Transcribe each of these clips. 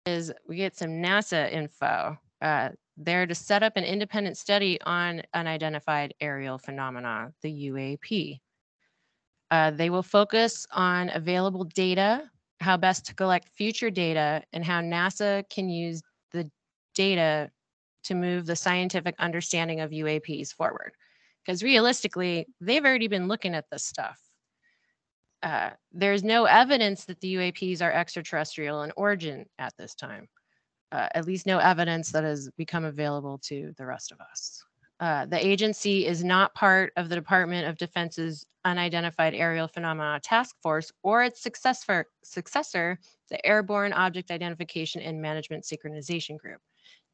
is we get some NASA info. They're to set up an independent study on unidentified aerial phenomena, the UAP. They will focus on available data, how best to collect future data, and how NASA can use the data to move the scientific understanding of UAPs forward. Because realistically, they've already been looking at this stuff. There's no evidence that the UAPs are extraterrestrial in origin at this time. At least no evidence that has become available to the rest of us. The agency is not part of the Department of Defense's Unidentified Aerial Phenomena Task Force or its successor, the Airborne Object Identification and Management Synchronization Group.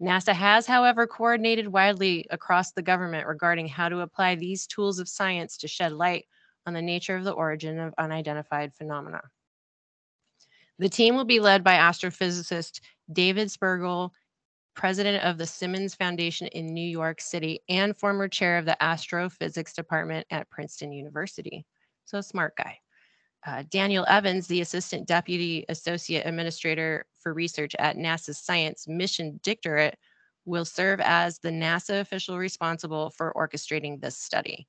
NASA has, however, coordinated widely across the government regarding how to apply these tools of science to shed light on the nature of the origin of unidentified phenomena. The team will be led by astrophysicist David Spergel, president of the Simmons Foundation in New York City and former chair of the astrophysics department at Princeton University. So a smart guy. Daniel Evans, the assistant deputy associate administrator for research at NASA's Science Mission Directorate, will serve as the NASA official responsible for orchestrating this study.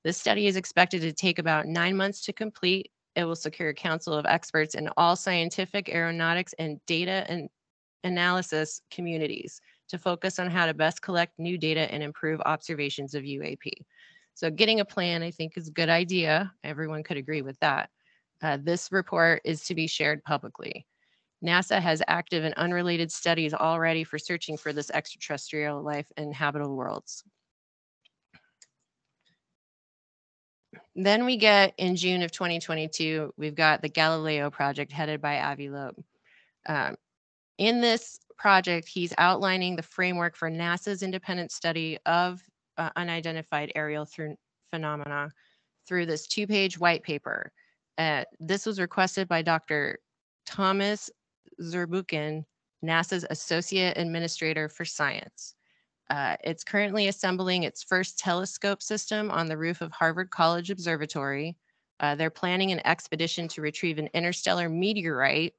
This study is expected to take about 9 months to complete. It will secure a council of experts in all scientific, aeronautics, and data and analysis communities to focus on how to best collect new data and improve observations of UAP. So getting a plan, I think, is a good idea. Everyone could agree with that. This report is to be shared publicly. NASA has active and unrelated studies already for searching for this extraterrestrial life in habitable worlds. Then we get, in June of 2022, we've got the Galileo project headed by Avi Loeb. In this project, he's outlining the framework for NASA's independent study of unidentified aerial phenomena through this 2-page white paper. This was requested by Dr. Thomas Zurbuchen, NASA's Associate Administrator for Science. It's currently assembling its first telescope system on the roof of Harvard College Observatory. They're planning an expedition to retrieve an interstellar meteorite.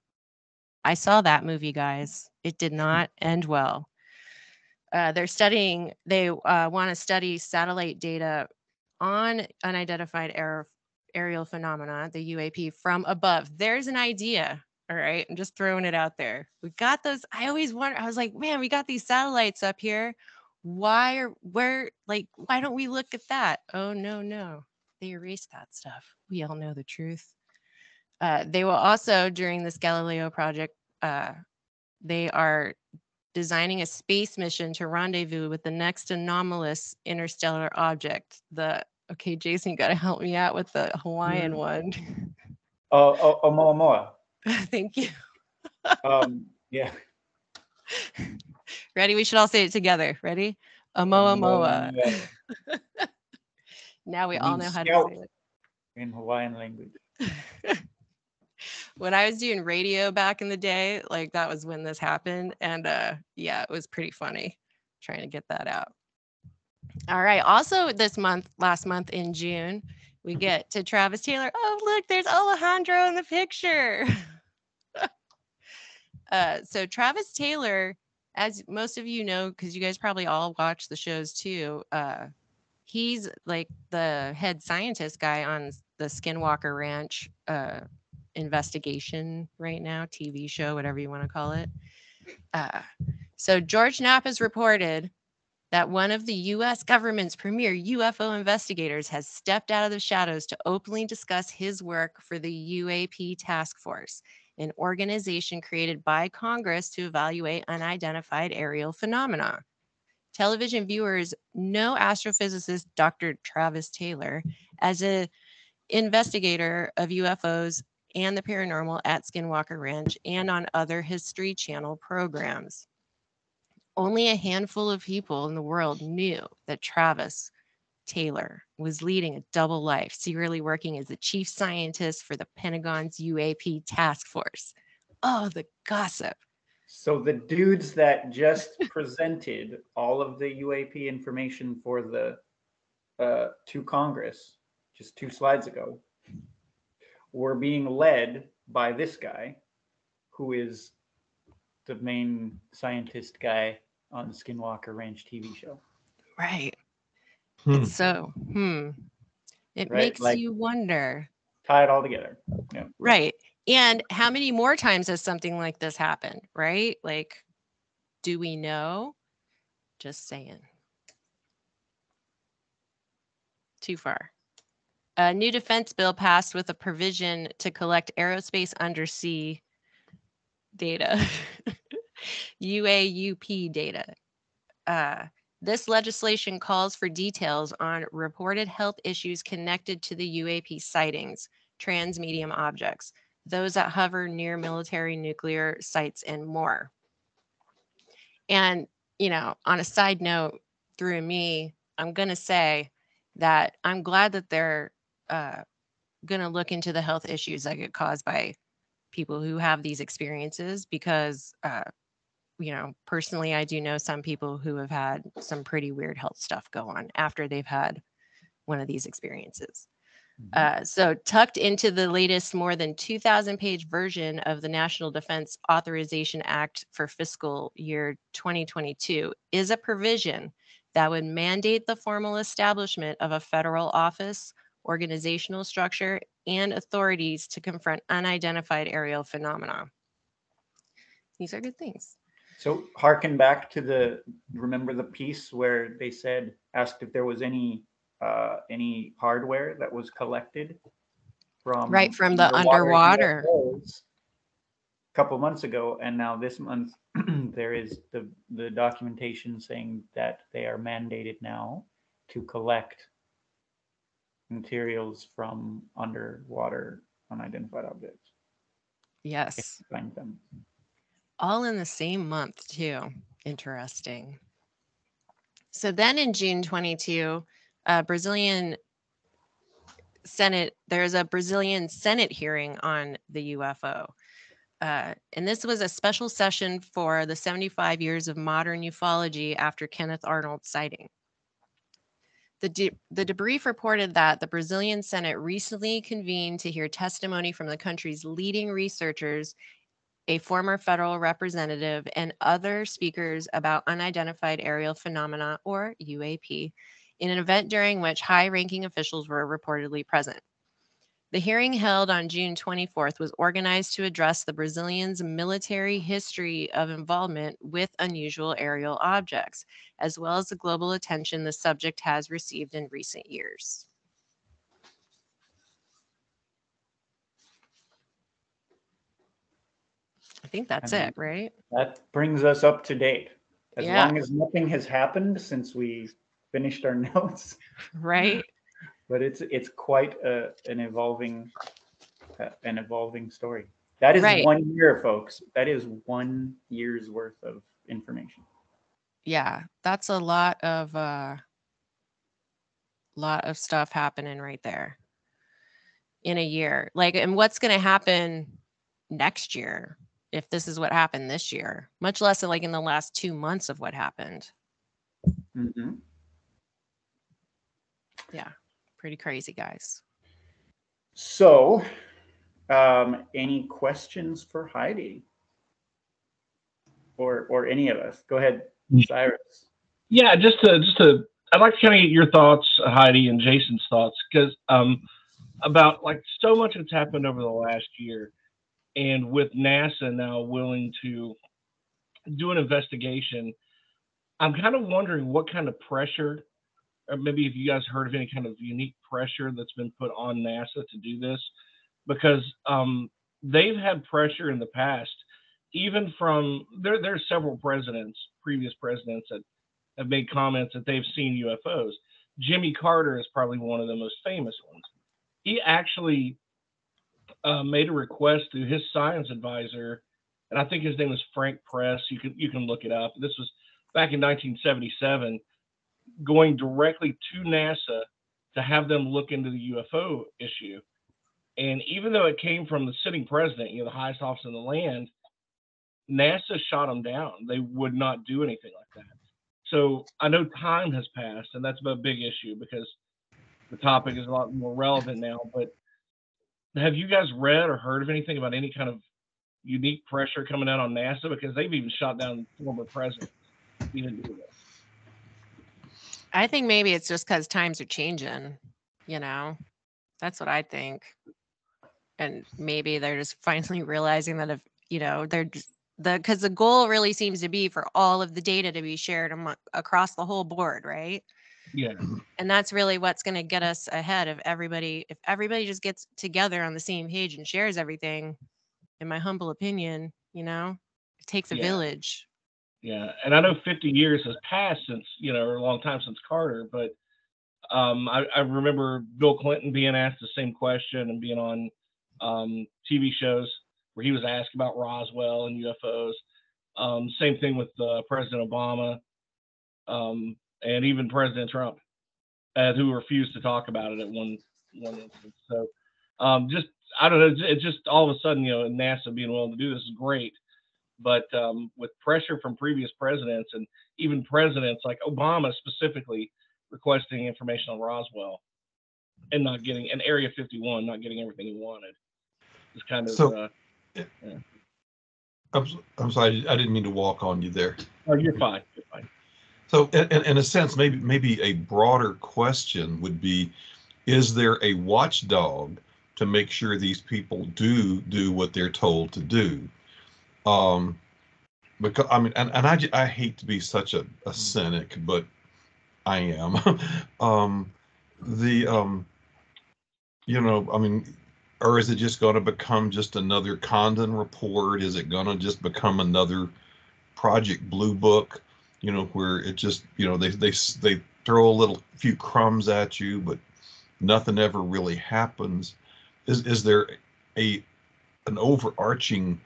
I saw that movie, guys. It did not end well. They want to study satellite data on unidentified aerial phenomena, the UAP, from above. There's an idea. All right. I'm just throwing it out there. We got those. I always wonder, I was like, man, we got these satellites up here. Why don't we look at that? Oh, no. They erased that stuff. We all know the truth. They will also, during this Galileo project, they are designing a space mission to rendezvous with the next anomalous interstellar object. Okay, Jason, you got to help me out with the Hawaiian one. Oumuamua. Thank you. Yeah. Ready? We should all say it together. Ready? Oumuamua. Now we all know how to say it. In Hawaiian language. When I was doing radio back in the day, like that was when this happened. And yeah, it was pretty funny trying to get that out. All right. Also last month in June, we get to Travis Taylor. Oh, look, there's Alejandro in the picture. So Travis Taylor, as most of you know, because you guys probably all watch the shows too, he's like the head scientist guy on the Skinwalker Ranch investigation right now, TV show, whatever you want to call it. So George Knapp has reported that one of the U.S. government's premier UFO investigators has stepped out of the shadows to openly discuss his work for the UAP Task Force, an organization created by Congress to evaluate unidentified aerial phenomena. Television viewers know astrophysicist Dr. Travis Taylor as an investigator of UFOs and the paranormal at Skinwalker Ranch and on other History Channel programs. Only a handful of people in the world knew that Travis Taylor was leading a double life, secretly working as the chief scientist for the Pentagon's UAP task force. Oh, the gossip. So the dudes that just presented all of the UAP information for the to Congress just 2 slides ago were being led by this guy who is the main scientist guy on the Skinwalker Ranch TV show. Right. It's so, it Right? makes Like, you wonder. tie it all together. Yeah. Right. And how many more times has something like this happened, right? Like, do we know? Just saying. Too far. A new defense bill passed with a provision to collect aerospace undersea data, UAUP data. This legislation calls for details on reported health issues connected to the UAP sightings, transmedium objects, those that hover near military nuclear sites, and more. And, you know, on a side note, through me, I'm going to say that I'm glad that they're going to look into the health issues that get caused by people who have these experiences because, you know, personally, I do know some people who have had some pretty weird health stuff go on after they've had one of these experiences. So tucked into the latest more than 2,000-page version of the National Defense Authorization Act for fiscal year 2022 is a provision that would mandate the formal establishment of a federal office, organizational structure, and authorities to confront unidentified aerial phenomena. These are good things. So harken back to remember the piece where they said, asked if there was any hardware that was collected from the underwater UFOs a couple months ago, and now this month there is the documentation saying that they are mandated now to collect materials from underwater unidentified objects. Yes. Find them. All in the same month, too. Interesting. So then in June 22, Brazilian Senate, there's a Brazilian Senate hearing on the UFO. And this was a special session for the 75 years of modern ufology after Kenneth Arnold's sighting. The debrief reported that the Brazilian Senate recently convened to hear testimony from the country's leading researchers, a former federal representative, and other speakers about unidentified aerial phenomena, or UAP, in an event during which high-ranking officials were reportedly present. The hearing held on June 24th was organized to address the Brazilians' military history of involvement with unusual aerial objects, as well as the global attention the subject has received in recent years. I think that's it, right? That brings us up to date. As Yeah. long as nothing has happened since we finished our notes. Right. But it's quite an evolving story. That is Right. 1 year, folks. That is 1 year's worth of information. Yeah, that's a lot of stuff happening right there in a year. Like, and what's going to happen next year if this is what happened this year? Much less like in the last 2 months of what happened. Mm-hmm. Yeah, pretty crazy, guys. So, any questions for Heidi or any of us? Go ahead, Cyrus. Yeah, just to, I'd like to kind of get your thoughts, Heidi, and Jason's thoughts, because about like so much has happened over the last year, and with NASA now willing to do an investigation, I'm kind of wondering what kind of pressure, or maybe if you guys heard of any kind of unique pressure that's been put on NASA to do this, because they've had pressure in the past, even from there's several previous presidents that have made comments that they've seen UFOs. Jimmy Carter is probably one of the most famous ones. He actually made a request to his science advisor, and I think his name was Frank Press. You can look it up. This was back in 1977, going directly to NASA to have them look into the UFO issue. And even though it came from the sitting president, the highest office in the land, NASA shot them down. They would not do anything like that. So I know time has passed, and that's a big issue because the topic is a lot more relevant now. But have you guys read or heard of anything about any kind of unique pressure coming out on NASA, because they've even shot down former presidents even doing this. I think maybe it's just because times are changing, you know. That's what I think. And maybe they're just finally realizing that if, you know, they're just because the goal really seems to be for all of the data to be shared across the whole board, right? Yeah. And that's really what's going to get us ahead of everybody. If everybody just gets together on the same page and shares everything, in my humble opinion, you know, it takes a village. Yeah. And I know 50 years has passed since, you know, or a long time since Carter, but I remember Bill Clinton being asked the same question and being on TV shows where he was asked about Roswell and UFOs. Same thing with President Obama and even President Trump, who refused to talk about it at one instance. So just, I don't know, it's just all of a sudden, you know, NASA being willing to do this is great. But with pressure from previous presidents and even presidents like Obama specifically requesting information on Roswell and not getting, and Area 51, not getting everything he wanted, it's kind of. So, I'm sorry, I didn't mean to walk on you there. Oh, you're fine. You're fine. So, in a sense, maybe a broader question would be: is there a watchdog to make sure these people do what they're told to do? Because I mean, and I hate to be such a cynic, but I am. You know, I mean, or is it just going to become just another Condon report? Is it going to just become another Project Blue Book? You know, where it just, you know, they throw a few crumbs at you, but nothing ever really happens. Is there an overarching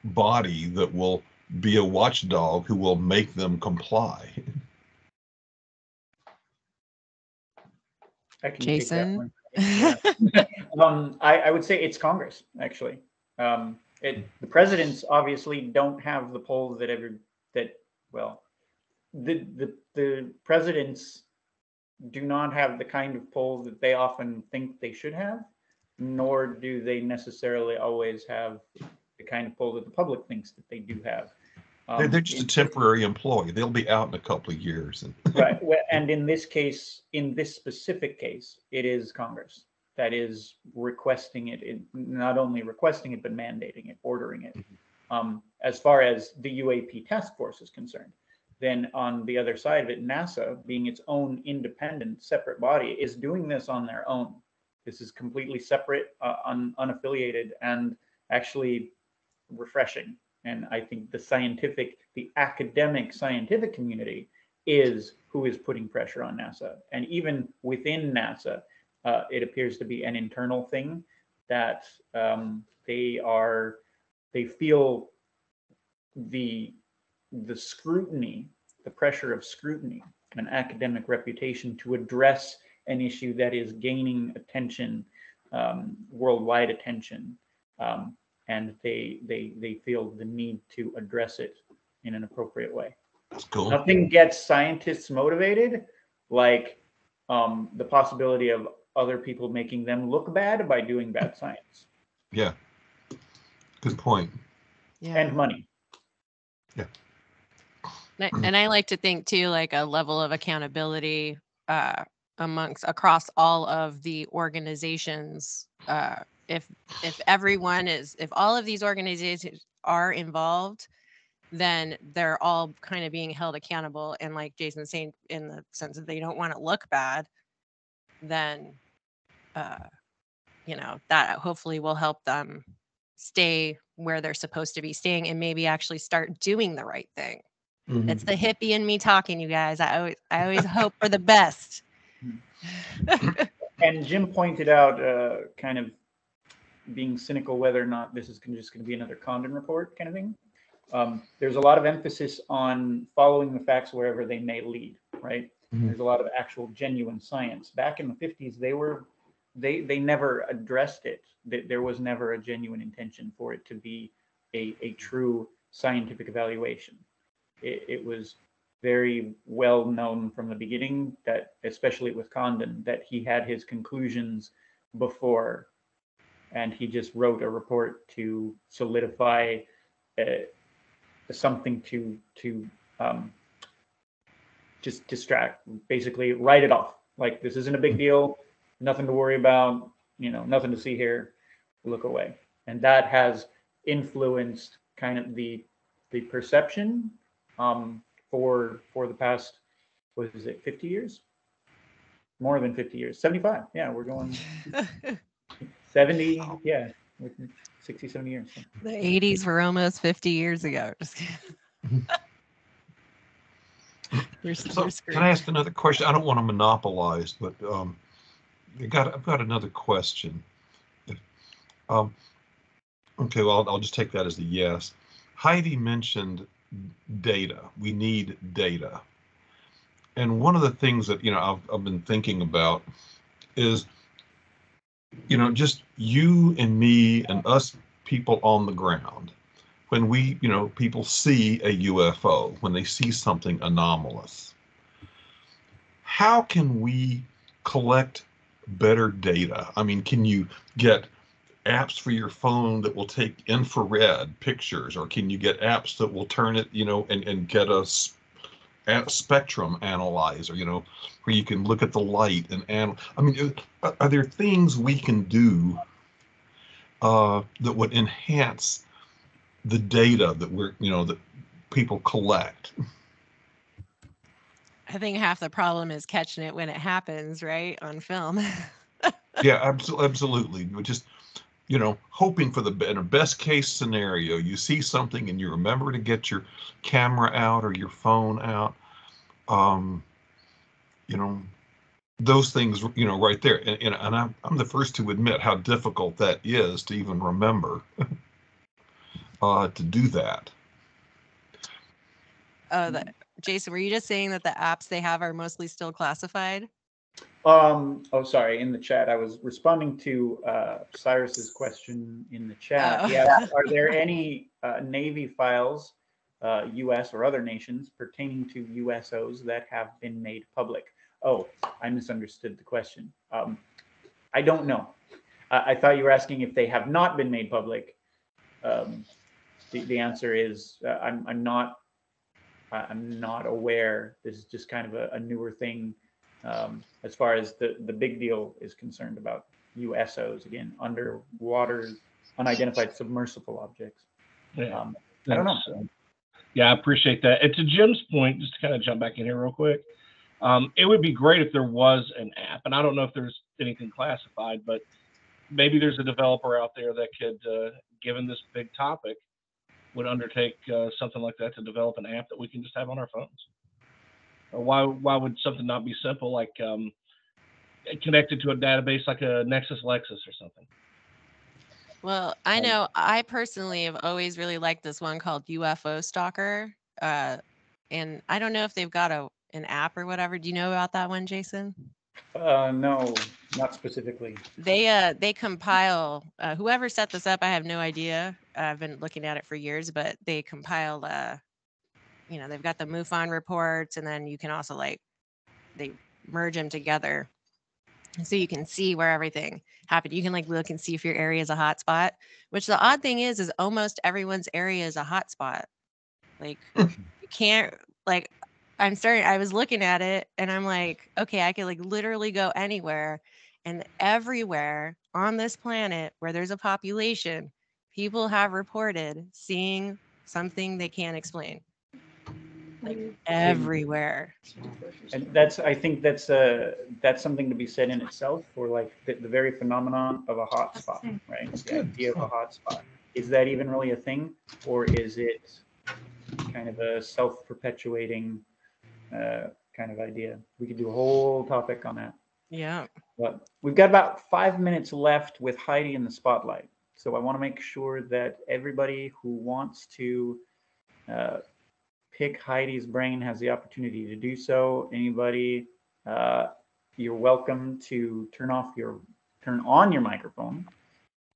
body that will be a watchdog who will make them comply? I can Jason? take that one. I would say it's Congress, actually. The presidents obviously don't have the polls the presidents do not have the kind of polls that they often think they should have, nor do they necessarily always have the kind of poll that the public thinks that they do have. They're just a temporary employee. They'll be out in a couple of years. Right. And in this case, in this specific case, it is Congress that is requesting it, not only requesting it, but mandating it, ordering it. As far as the UAP task force is concerned, then on the other side of it, NASA, being its own independent, separate body, is doing this on their own. This is completely separate, unaffiliated, and actually refreshing. And I think the academic scientific community is who is putting pressure on NASA. And even within NASA, it appears to be an internal thing that they feel the scrutiny, the pressure of scrutiny, an academic reputation to address an issue that is gaining attention, worldwide attention. And they feel the need to address it in an appropriate way. That's cool. Nothing gets scientists motivated like the possibility of other people making them look bad by doing bad science. Yeah. Good point. Yeah. And money. Yeah. And I like to think too, like a level of accountability across all of the organizations. If all of these organizations are involved, then they're all kind of being held accountable. And like Jason's saying, in the sense that they don't want to look bad, then, you know, that hopefully will help them stay where they're supposed to be staying and maybe actually start doing the right thing. Mm-hmm. It's the hippie in me talking, you guys. I always hope for the best. And Jim pointed out kind of being cynical whether or not this is just going to be another Condon report kind of thing. There's a lot of emphasis on following the facts wherever they may lead, right? Mm-hmm. There's a lot of actual genuine science. Back in the 50s, they never addressed it. There was never a genuine intention for it to be a true scientific evaluation. It was very well known from the beginning that, especially with Condon, that he had his conclusions before and he just wrote a report to solidify something to just distract, basically write it off. Like, this isn't a big deal, nothing to worry about, nothing to see here, look away. And that has influenced kind of the perception for the past, what is it, 50 years? More than 50 years, 75. Yeah, we're going 70. Yeah, 60, 70 years. So. The 80s were almost 50 years ago. Just kidding. So can I ask another question? I don't want to monopolize, but I've got another question. Okay, well, I'll just take that as a yes. Heidi mentioned data. We need data. And one of the things that, I've been thinking about is, just you and me and us people on the ground. When we, people see a UFO, when they see something anomalous, how can we collect better data? I mean, can you get apps for your phone that will take infrared pictures, or can you get apps that will turn it, and get a spectrum analyzer, where you can look at the light and I mean, are there things we can do that would enhance the data that that people collect? I think half the problem is catching it when it happens, right, on film. Yeah, absolutely. But just, hoping for in a best case scenario, you see something and you remember to get your camera out or your phone out. Those things, right there. And I'm the first to admit how difficult that is to even remember to do that. Jason, were you just saying that the apps they have are mostly still classified? Oh, sorry. In the chat, I was responding to Cyrus's question in the chat. Oh. Yeah, are there any Navy files, U.S. or other nations, pertaining to USOs that have been made public? Oh, I misunderstood the question. I don't know. I thought you were asking if they have not been made public. The answer is I'm not aware. This is just kind of a newer thing. As far as the big deal is concerned about USOs, again, underwater unidentified submersible objects. Yeah, I don't know. Yeah, I appreciate that. And to Jim's point, just to kind of jump back in here real quick, it would be great if there was an app, and I don't know if there's anything classified, but maybe there's a developer out there that could, given this big topic, would undertake something like that to develop an app that we can just have on our phones. Or why would something not be simple, like connected to a database like a Nexus Lexus or something? Well, I know I personally have always really liked this one called UFO Stalker. And I don't know if they've got an app or whatever. Do you know about that one, Jason? No, not specifically. They compile, whoever set this up, I have no idea. I've been looking at it for years, but they compile, they've got the MUFON reports, and then you can also they merge them together. So you can see where everything happened. You can look and see if your area is a hot spot, which the odd thing is almost everyone's area is a hot spot. You can't, I was looking at it and I'm like, okay, I could literally go anywhere, and everywhere on this planet where there's a population, people have reported seeing something they can't explain. Everywhere. And I think that's something to be said in itself for the very phenomenon of a hot spot, right? The idea of a hot spot. Is that even really a thing, or is it kind of a self-perpetuating kind of idea? We could do a whole topic on that. Yeah. But we've got about 5 minutes left with Heidi in the spotlight. So I want to make sure that everybody who wants to pick Heidi's brain has the opportunity to do so. Anybody, you're welcome to turn on your microphone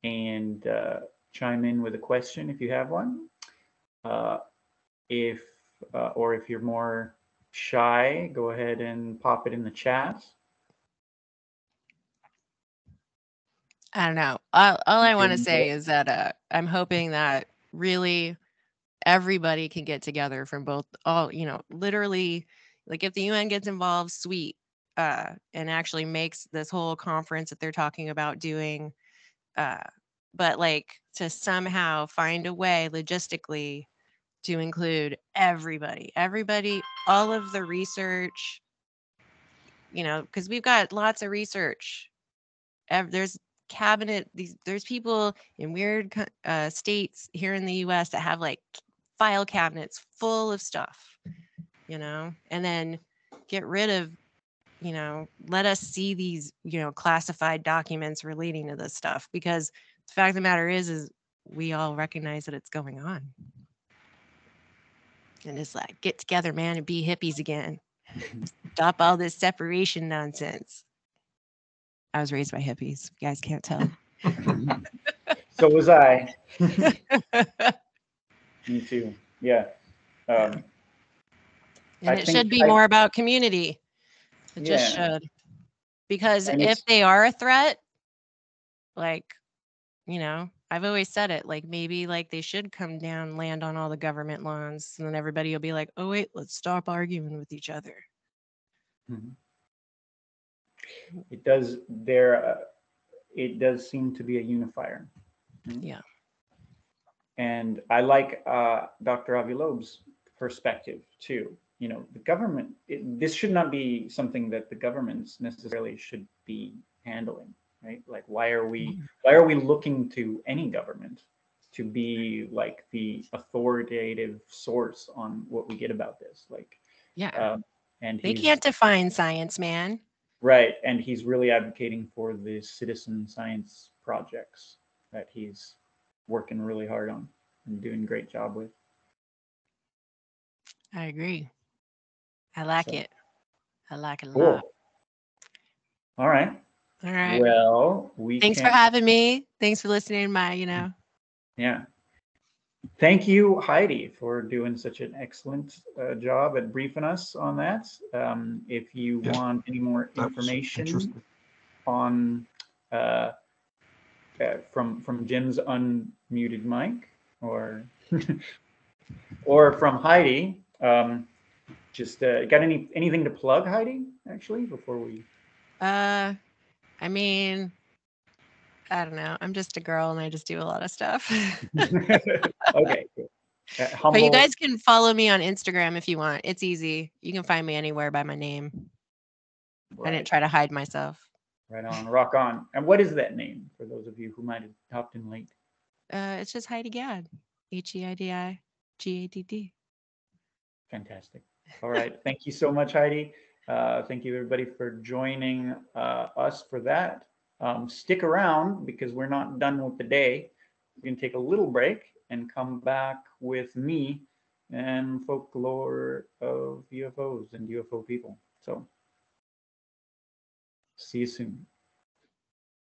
and chime in with a question if you have one. If you're more shy, go ahead and pop it in the chat. I don't know. all I want to say is that I'm hoping that really everybody can get together from both, all, literally, like if the UN gets involved, sweet, and actually makes this whole conference that they're talking about doing, but like to somehow find a way logistically to include everybody, all of the research, because we've got lots of research. There's there's people in weird states here in the US that have like file cabinets full of stuff, and then get rid of, let us see these, classified documents relating to this stuff, because the fact of the matter is we all recognize that it's going on. And it's like, get together, man, and be hippies again. Stop all this separation nonsense. I was raised by hippies. You guys can't tell. So was I. Me too. Yeah. And it should be more about community. It just should. Because if they are a threat, like, I've always said it, like maybe like they should come down, land on all the government lawns, and then everybody will be like, oh wait, let's stop arguing with each other. Mm-hmm. It does it does seem to be a unifier. Mm-hmm. Yeah. And I like Dr. Avilob's perspective too. The government, this should not be something that the governments necessarily should be handling, right? Like, why are we looking to any government to be like the authoritative source on what we get about this? Like, and they can't define science, man. Right, and he's really advocating for the citizen science projects that he's working really hard on and doing a great job with. I agree. I like it. I like it a cool. lot. All right. Well, thanks for having me. Thanks for listening to my, Yeah. Thank you, Heidi, for doing such an excellent job at briefing us on that. If you want any more information on from Jim's unmuted mic, or or from Heidi, just got anything to plug, Heidi? Actually, before we. I mean, I don't know. I'm just a girl and I just do a lot of stuff. Okay, cool. But you guys can follow me on Instagram if you want. It's easy. You can find me anywhere by my name. Right. I didn't try to hide myself. Right on, rock on. And what is that name for those of you who might have hopped in late? It's just Heidi Gadd. HeidiGadd. Fantastic. All right. Thank you so much, Heidi. Thank you, everybody, for joining us for that. Stick around because we're not done with the day. We're going to take a little break and come back with me and folklore of UFOs and UFO people. So, see you soon.